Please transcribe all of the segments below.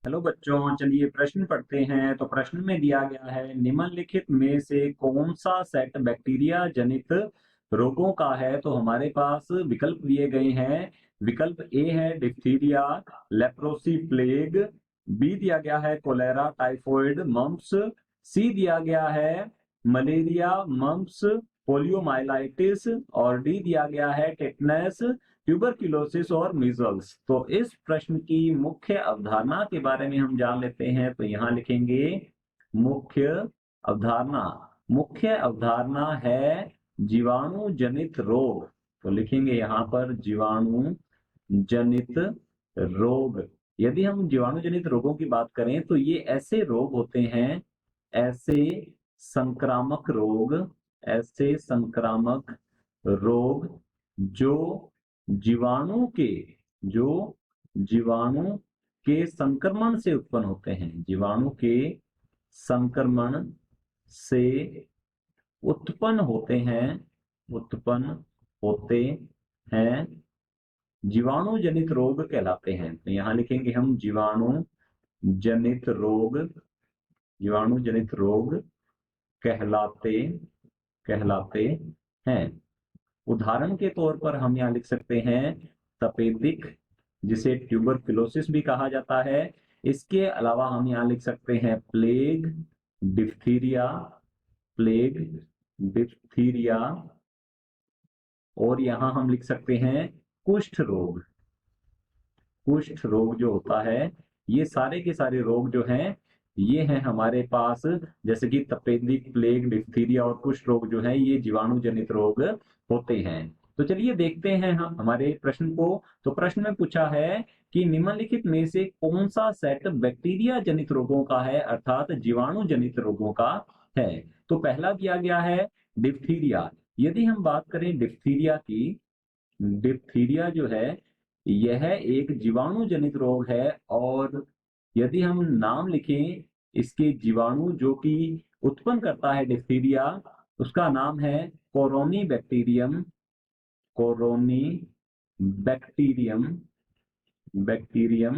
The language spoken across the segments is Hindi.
हेलो बच्चों, चलिए प्रश्न पढ़ते हैं। तो प्रश्न में दिया गया है, निम्नलिखित में से कौन सा सेट बैक्टीरिया जनित रोगों का है। तो हमारे पास विकल्प दिए गए हैं। विकल्प ए है डिप्थीरिया, लेप्रोसी, प्लेग। बी दिया गया है कोलेरा, टाइफॉइड, मम्प्स। सी दिया गया है मलेरिया, मम्प्स, पोलियोमाइलाइटिस। और डी दिया गया है टेटनस, ट्यूबरक्लोसिस और मीजल्स। तो इस प्रश्न की मुख्य अवधारणा के बारे में हम जान लेते हैं। तो यहाँ लिखेंगे मुख्य अवधारणा। मुख्य अवधारणा है जीवाणु जनित रोग। तो लिखेंगे यहाँ पर जीवाणु जनित रोग। यदि हम जीवाणु जनित रोगों की बात करें तो ये ऐसे रोग होते हैं, ऐसे संक्रामक रोग, ऐसे संक्रामक रोग जो जीवाणु के जो जीवाणु के संक्रमण से उत्पन्न होते हैं। जीवाणु के संक्रमण से उत्पन्न होते हैं, उत्पन्न होते हैं, जीवाणु जनित रोग कहलाते हैं। तो यहाँ लिखेंगे हम जीवाणु जनित रोग, जीवाणु जनित रोग कहलाते कहलाते हैं। उदाहरण के तौर पर हम यहाँ लिख सकते हैं तपेदिक, जिसे ट्यूबरक्लोसिस भी कहा जाता है। इसके अलावा हम यहाँ लिख सकते हैं प्लेग, डिप्थीरिया, प्लेग, डिप्थीरिया। और यहाँ हम लिख सकते हैं कुष्ठ रोग। कुष्ठ रोग जो होता है, ये सारे के सारे रोग जो हैं ये हैं हमारे पास, जैसे कि तपेदिक, प्लेग, डिप्थीरिया और कुष्ठ रोग जो है ये जीवाणु जनित रोग होते हैं। तो चलिए देखते हैं हम हमारे प्रश्न को। तो प्रश्न में पूछा है कि निम्नलिखित में से कौन सा सेट बैक्टीरिया जनित रोगों का है, अर्थात जीवाणु जनित रोगों का है। तो पहला दिया गया है डिप्थीरिया। यदि हम बात करें डिप्थीरिया की, डिप्थीरिया जो है यह एक जीवाणु जनित रोग है। और यदि हम नाम लिखें इसके जीवाणु जो कि उत्पन्न करता है डिप्थीरिया, उसका नाम है कोरोनी बैक्टीरियम, कोरोनी बैक्टीरियम, बैक्टीरियम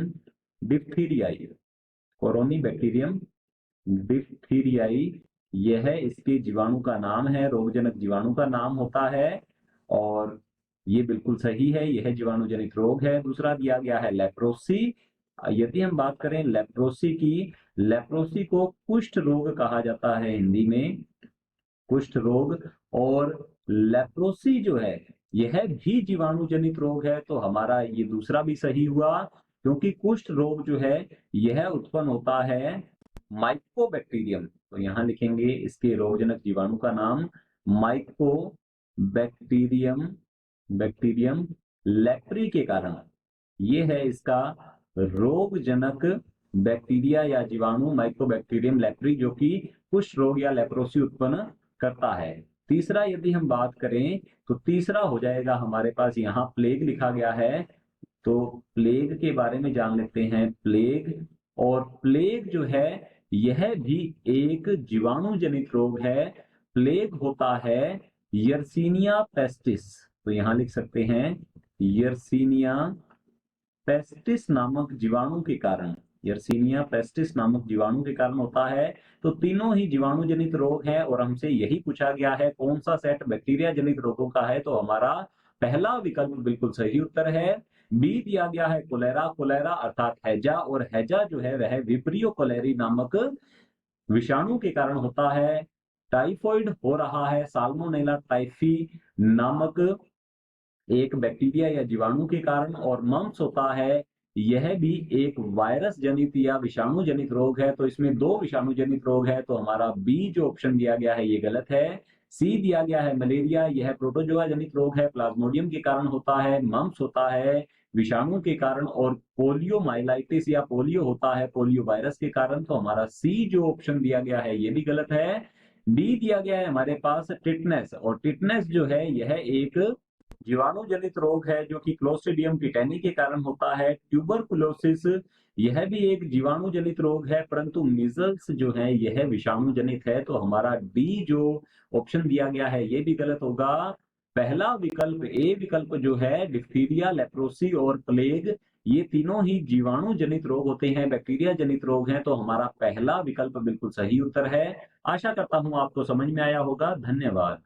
डिप्थीरियाई, कोरोनी बैक्टीरियम डिप्थीरियाई। यह इसके जीवाणु का नाम है, रोगजनक जीवाणु का नाम होता है। और ये बिल्कुल सही है, यह जीवाणु जनित रोग है। दूसरा दिया गया है लेप्रोसी। यदि हम बात करें लेप्रोसी की, लेप्रोसी को कुष्ठ रोग कहा जाता है हिंदी में, कुष्ठ रोग। और लेप्रोसी जो है यह भी जीवाणु जनित रोग है। तो हमारा ये दूसरा भी सही हुआ, क्योंकि कुष्ठ रोग जो है यह उत्पन्न होता है माइकोबैक्टीरियम। तो यहाँ लिखेंगे इसके रोगजनक जीवाणु का नाम माइकोबैक्टीरियम, बैक्टीरियम लेप्री के कारण। ये है इसका रोगजनक बैक्टीरिया या जीवाणु माइकोबैक्टीरियम लेप्री, जो कि कुष्ठ रोग या लेप्रोसी उत्पन्न करता है। तीसरा यदि हम बात करें तो तीसरा हो जाएगा हमारे पास, यहाँ प्लेग लिखा गया है। तो प्लेग के बारे में जान लेते हैं। प्लेग, और प्लेग जो है यह भी एक जीवाणु जनित रोग है। प्लेग होता है यर्सीनिया पेस्टिस। तो यहाँ लिख सकते हैं यर्सीनिया पेस्टिस नामक जीवाणु के कारण, यर्सीनिया पेस्टिस नामक जीवाणु के कारण होता है। तो तीनों ही जीवाणु जनित रोग हैं और हमसे यही पूछा गया है कौन सा सेट बैक्टीरिया जनित रोगों का है। तो हमारा पहला विकल्प बिल्कुल सही उत्तर है। बी दिया गया है कोलेरा, कोलेरा अर्थात हैजा। और हैजा जो है वह विब्रियो कोलेरी नामक विषाणु के कारण होता है। टाइफॉइड हो रहा है साल्मोनेला टाइफी नामक एक बैक्टीरिया या जीवाणु के कारण। और मम्प्स होता है, यह भी एक वायरस जनित या विषाणु जनित रोग है। तो इसमें दो विषाणु जनित रोग है। तो हमारा बी जो ऑप्शन दिया गया है ये गलत है। सी दिया गया है मलेरिया, यह प्रोटोजोआ जनित रोग है, प्लाज्मोडियम के कारण होता है। मम्प्स होता है विषाणु के कारण। और पोलियोमाइलाइटिस या पोलियो होता है पोलियो वायरस के कारण। तो हमारा सी जो ऑप्शन दिया गया है ये भी गलत है। डी दिया गया है हमारे पास टिटनेस। और टिटनेस जो है यह एक जीवाणु जनित रोग है जो कि क्लोस्ट्रिडियम टिटेनी के कारण होता है। ट्यूबरकुलोसिस यह भी एक जीवाणु जनित रोग है, परंतु मीजल्स जो है यह विषाणु जनित है। तो हमारा डी जो ऑप्शन दिया गया है ये भी गलत होगा। पहला विकल्प ए विकल्प जो है डिप्थीरिया, लेप्रोसी और प्लेग, ये तीनों ही जीवाणु जनित रोग होते हैं, बैक्टीरिया जनित रोग हैं, तो हमारा पहला विकल्प बिल्कुल सही उत्तर है। आशा करता हूँ आपको समझ में आया होगा। धन्यवाद।